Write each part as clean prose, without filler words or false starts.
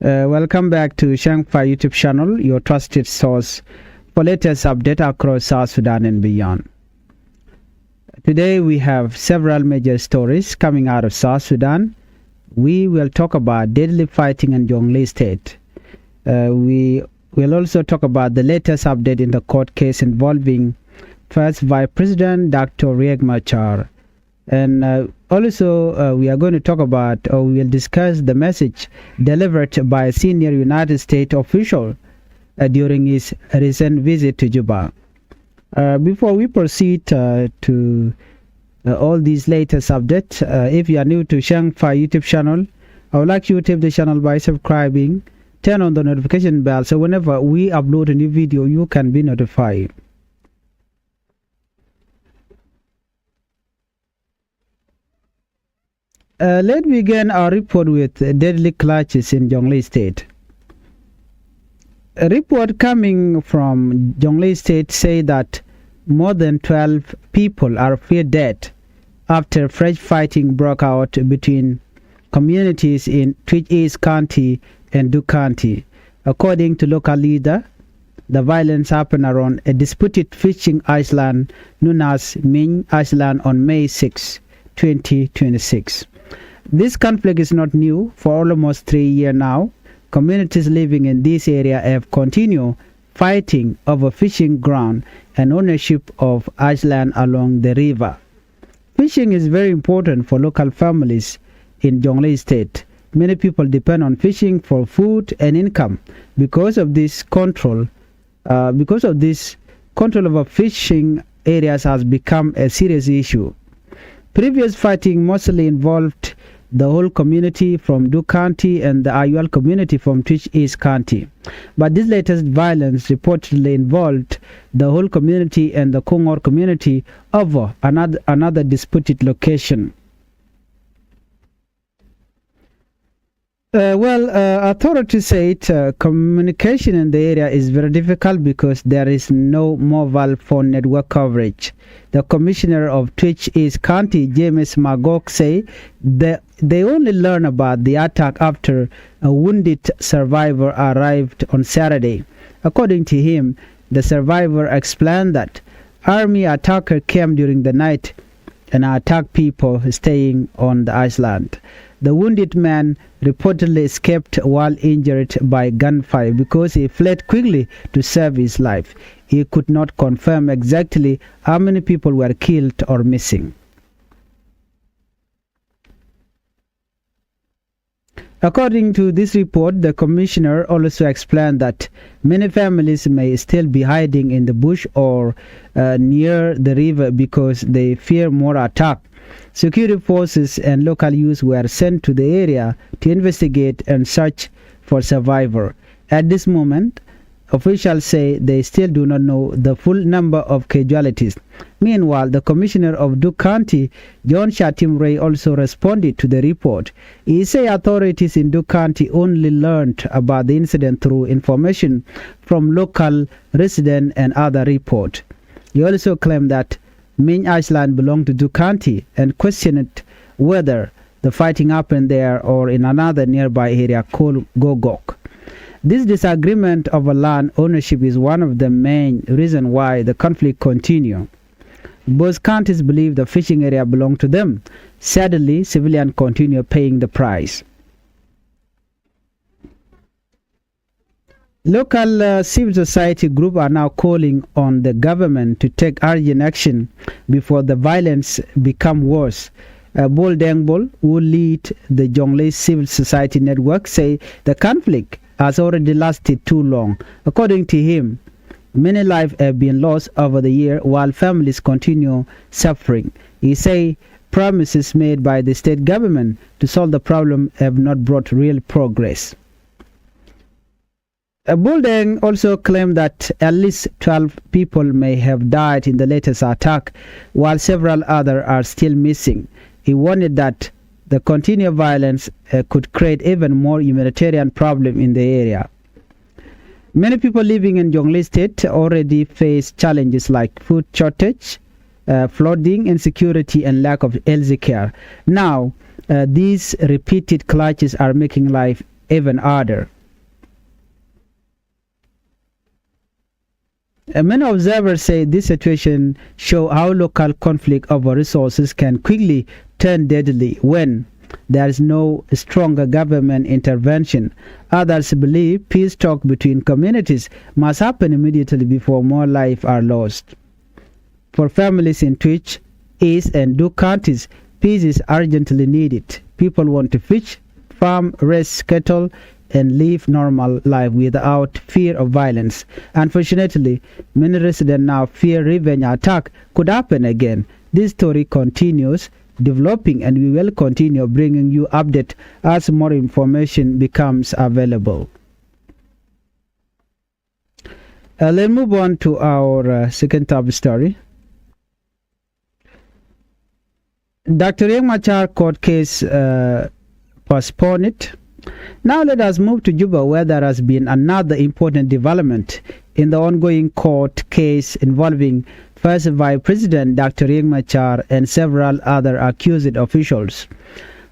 Welcome back to Changfied YouTube channel, your trusted source for latest update across South Sudan and beyond. Today we have several major stories coming out of South Sudan. We will talk about deadly fighting in Jonglei state. We will also talk about the latest update in the court case involving first Vice President Dr. Machar. And also we are going to talk about, or we will discuss the message delivered by a senior United States official during his recent visit to Juba. Before we proceed to all these latest updates, if you are new to Changfied YouTube channel, I would like you to help the channel by subscribing, turn on the notification bell so whenever we upload a new video, you can be notified. Let's begin our report with deadly clashes in Jonglei state. A report coming from Jonglei state say that more than 12 people are feared dead after fresh fighting broke out between communities in Twitch East County and Duke County. According to local leader, the violence happened around a disputed fishing island known as Ming Island on May 6, 2026. This conflict is not new. For almost 3 years now, communities living in this area have continued fighting over fishing ground and ownership of island along the river. Fishing is very important for local families in Jonglei state. Many people depend on fishing for food and income. Because of this control over fishing areas has become a serious issue. Previous fighting mostly involved the whole community from Duke County and the Ayual community from Twitch East County. But this latest violence reportedly involved the whole community and the Kongor community over another disputed location. Authorities said communication in the area is very difficult because there is no mobile phone network coverage. The commissioner of Twitch East County, James Magog, say that they only learn about the attack after a wounded survivor arrived on Saturday. According to him, the survivor explained that army attacker came during the night and attacked people staying on the island. The wounded man reportedly escaped while injured by gunfire because he fled quickly to save his life. He could not confirm exactly how many people were killed or missing. According to this report, the commissioner also explained that many families may still be hiding in the bush or near the river because they fear more attack. Security forces and local youth were sent to the area to investigate and search for survivors. At this moment, officials say they still do not know the full number of casualties. Meanwhile, the commissioner of Duke County, John Shatimray, also responded to the report. He said authorities in Duke County only learned about the incident through information from local residents and other reports. He also claimed that Ming Island belonged to Duke County and questioned whether the fighting happened there or in another nearby area called Gogok. This disagreement over land ownership is one of the main reasons why the conflict continues. Both counties believe the fishing area belongs to them. Sadly, civilians continue paying the price. Local civil society groups are now calling on the government to take urgent action before the violence becomes worse. Bol Dengbol, who lead the Jonglei Civil Society Network, say the conflict has already lasted too long. According to him, many lives have been lost over the year while families continue suffering. He say promises made by the state government to solve the problem have not brought real progress. Buldeng also claimed that at least 12 people may have died in the latest attack, while several others are still missing. He warned that the continued violence could create even more humanitarian problem in the area. Many people living in Jonglei state already face challenges like food shortage, flooding, insecurity, and lack of health care. Now, these repeated clashes are making life even harder. Many observers say this situation shows how local conflict over resources can quickly turn deadly when there is no stronger government intervention. Others believe peace talk between communities must happen immediately before more lives are lost. For families in Twitch, East and Duke counties, peace is urgently needed. People want to fish, farm, raise cattle, and live normal life without fear of violence. Unfortunately, many residents now fear revenge attack could happen again. This story continues developing, and we will continue bringing you update as more information becomes available. Let's move on to our second top story. Dr. Machar court case postponed. Now let us move to Juba, where there has been another important development in the ongoing court case involving first Vice President Dr. Machar and several other accused officials.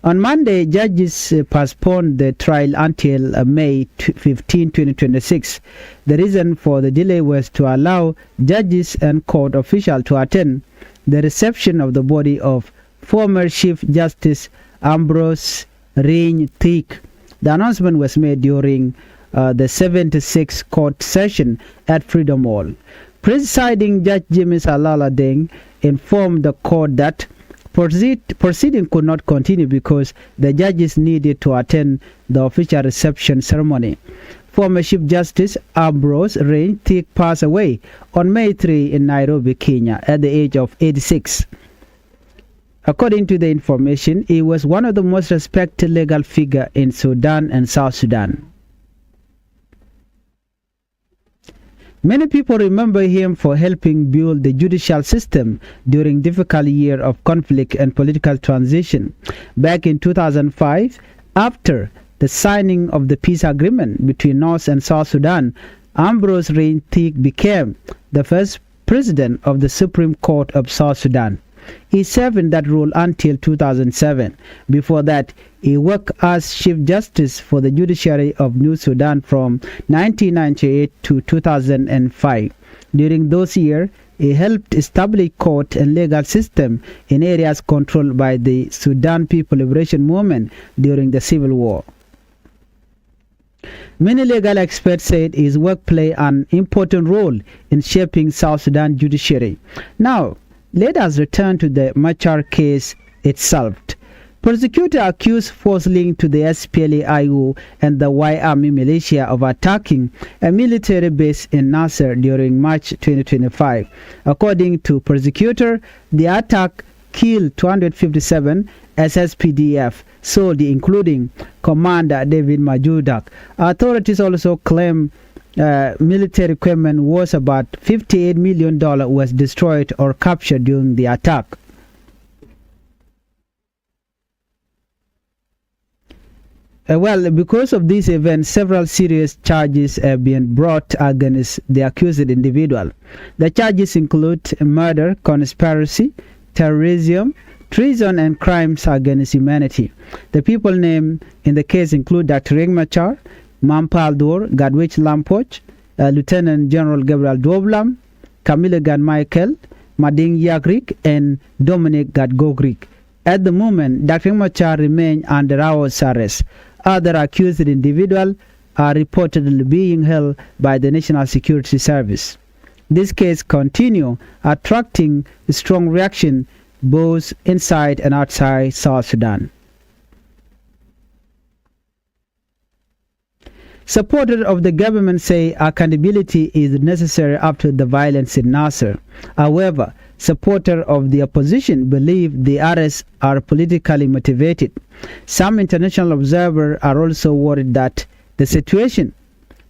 On Monday, judges postponed the trial until May 15, 2026. The reason for the delay was to allow judges and court officials to attend the reception of the body of former Chief Justice Ambrose Reign Thick. The announcement was made during the 76th court session at Freedom Hall. Presiding Judge James Alala Deng informed the court that proceeding could not continue because the judges needed to attend the official reception ceremony. Former Chief Justice Ambrose Reign Thick passed away on May 3 in Nairobi, Kenya, at the age of 86. According to the information, he was one of the most respected legal figures in Sudan and South Sudan. Many people remember him for helping build the judicial system during difficult years of conflict and political transition. Back in 2005, after the signing of the peace agreement between North and South Sudan, Ambrose Reign Thick became the first president of the Supreme Court of South Sudan. He served in that role until 2007. Before that, he worked as Chief Justice for the Judiciary of New Sudan from 1998 to 2005. During those years, he helped establish court and legal system in areas controlled by the Sudan People Liberation Movement during the Civil War. Many legal experts said his work played an important role in shaping South Sudan judiciary. Now, let us return to the Machar case itself. Prosecutors accused force linked to the SPLA-IO and the Y Army militia of attacking a military base in Nasser during March 2025. According to prosecutors, the attack killed 257 SSPDF soldiers, including Commander David Majudak. Authorities also claim military equipment worth about $58 million was destroyed or captured during the attack. Because of this event, several serious charges have been brought against the accused individual. The charges include murder, conspiracy, terrorism, treason, and crimes against humanity. The people named in the case include Dr. Riek Machar, Mampaldur, Gadwich Lampoch, Lieutenant General Gabriel Doblam, Camille Gan Michael, Mading Yagrik, and Dominic Gadgogrik. At the moment, Dr. Machar remains under house arrest. Other accused individuals are reportedly being held by the National Security Service. This case continues attracting strong reaction both inside and outside South Sudan. Supporters of the government say accountability is necessary after the violence in Nasser. However, supporters of the opposition believe the arrests are politically motivated. Some international observers are also worried that the situation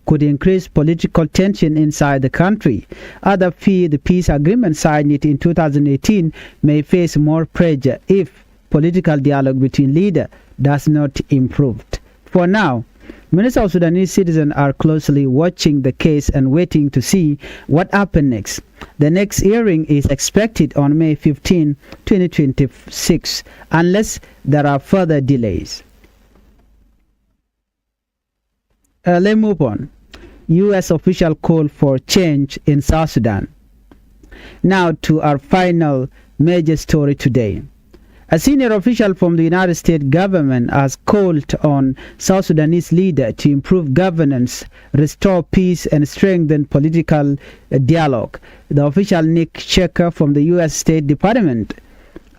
could increase political tension inside the country. Others fear the peace agreement signed in 2018 may face more pressure if political dialogue between leaders does not improve. For now, many South Sudanese citizens are closely watching the case and waiting to see what happens next. The next hearing is expected on May 15, 2026, unless there are further delays. Let's move on. U.S. official call for change in South Sudan. Now to our final major story today. A senior official from the United States government has called on South Sudanese leader to improve governance, restore peace, and strengthen political dialogue. The official Nick Checker from the U.S. State Department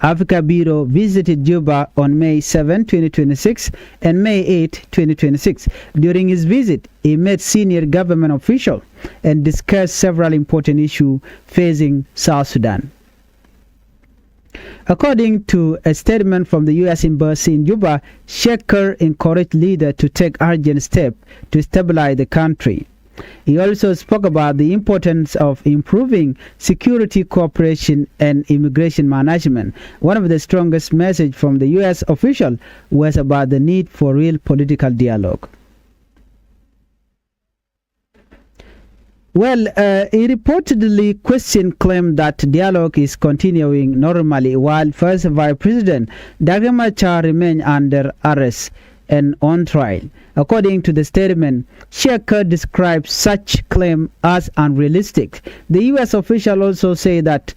Africa Bureau visited Juba on May 7, 2026 and May 8, 2026. During his visit, he met senior government officials and discussed several important issues facing South Sudan. According to a statement from the U.S. Embassy in Juba, Shekhar encouraged leaders to take urgent steps to stabilize the country. He also spoke about the importance of improving security cooperation and immigration management. One of the strongest messages from the U.S. official was about the need for real political dialogue. Well, he reportedly questioned claim that dialogue is continuing normally while first Vice President Machar remains under arrest and on trial. According to the statement, Shekhar described such claim as unrealistic. The U.S. official also said that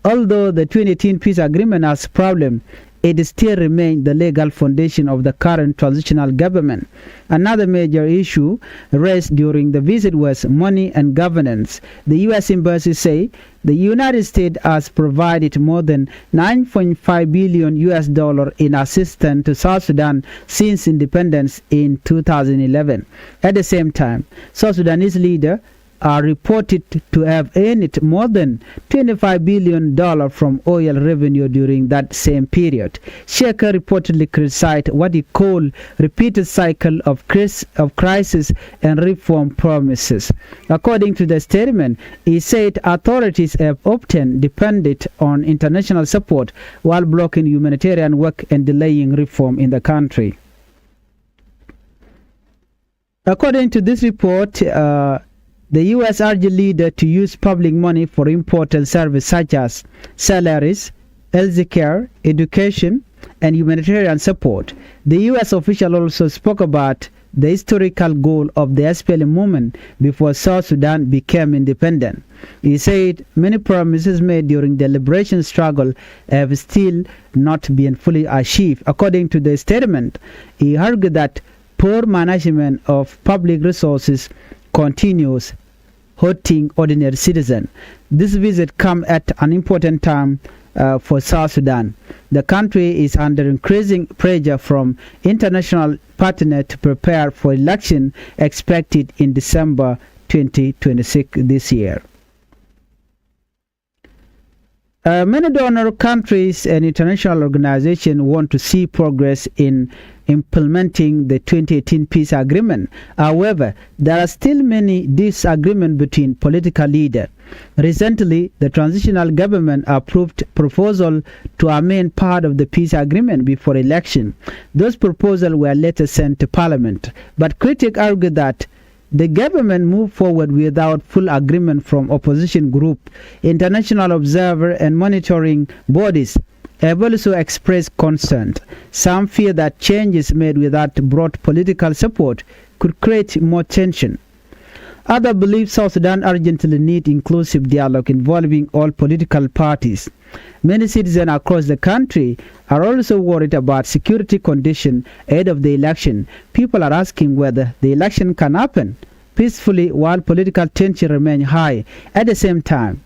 although the 2018 peace agreement has problems, it still remains the legal foundation of the current transitional government. Another major issue raised during the visit was money and governance. The U.S. Embassy say the United States has provided more than $9.5 billion in assistance to South Sudan since independence in 2011. At the same time, South Sudanese leader are reported to have earned more than $25 billion from oil revenue during that same period. Shekhar reportedly criticized what he called repeated cycle of crisis and reform promises. According to the statement, he said authorities have often depended on international support while blocking humanitarian work and delaying reform in the country. According to this report, the U.S. urged leaders to use public money for important services such as salaries, healthcare, education, and humanitarian support. The U.S. official also spoke about the historical goal of the SPLM movement before South Sudan became independent. He said many promises made during the liberation struggle have still not been fully achieved. According to the statement, he argued that poor management of public resources continues hurting ordinary citizens. This visit comes at an important time for South Sudan. The country is under increasing pressure from international partners to prepare for election expected in December 2026 this year. Many donor countries and international organizations want to see progress in implementing the 2018 peace agreement. However, there are still many disagreements between political leaders. Recently, the transitional government approved proposals to amend part of the peace agreement before election. Those proposals were later sent to parliament, but critics argue that the government moved forward without full agreement from opposition groups. International observer and monitoring bodies have also expressed concern. Some fear that changes made without broad political support could create more tension. Others believe South Sudan urgently needs inclusive dialogue involving all political parties. Many citizens across the country are also worried about security conditions ahead of the election. People are asking whether the election can happen peacefully while political tension remains high. At the same time,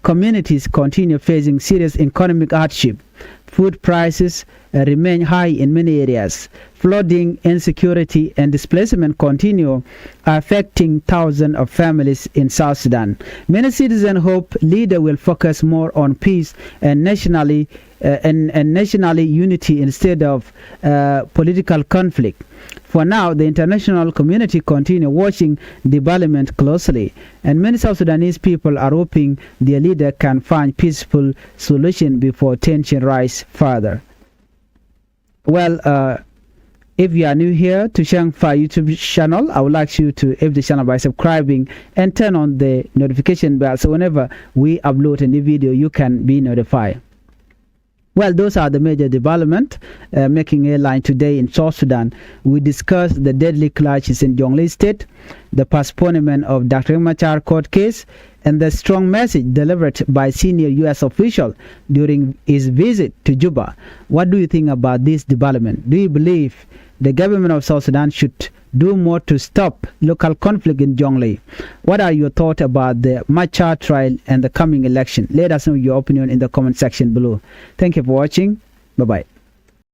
communities continue facing serious economic hardship. Food prices remain high in many areas. Flooding, insecurity, and displacement continue affecting thousands of families in South Sudan. Many citizens hope leaders will focus more on peace and nationally unity instead of political conflict. For now, the international community continue watching development closely, and many South Sudanese people are hoping their leader can find peaceful solution before tension rise further. Well, if you are new here to Changfied YouTube channel, I would like you to help the channel by subscribing and turn on the notification bell so whenever we upload a new video, you can be notified. Well, those are the major developments making headline today in South Sudan. We discussed the deadly clashes in Jonglei State, the postponement of Dr. Machar court case, and the strong message delivered by senior U.S. official during his visit to Juba. What do you think about this development? Do you believe the government of South Sudan should do more to stop local conflict in Jonglei? What are your thoughts about the Machar trial and the coming election? Let us know your opinion in the comment section below. Thank you for watching. Bye-bye.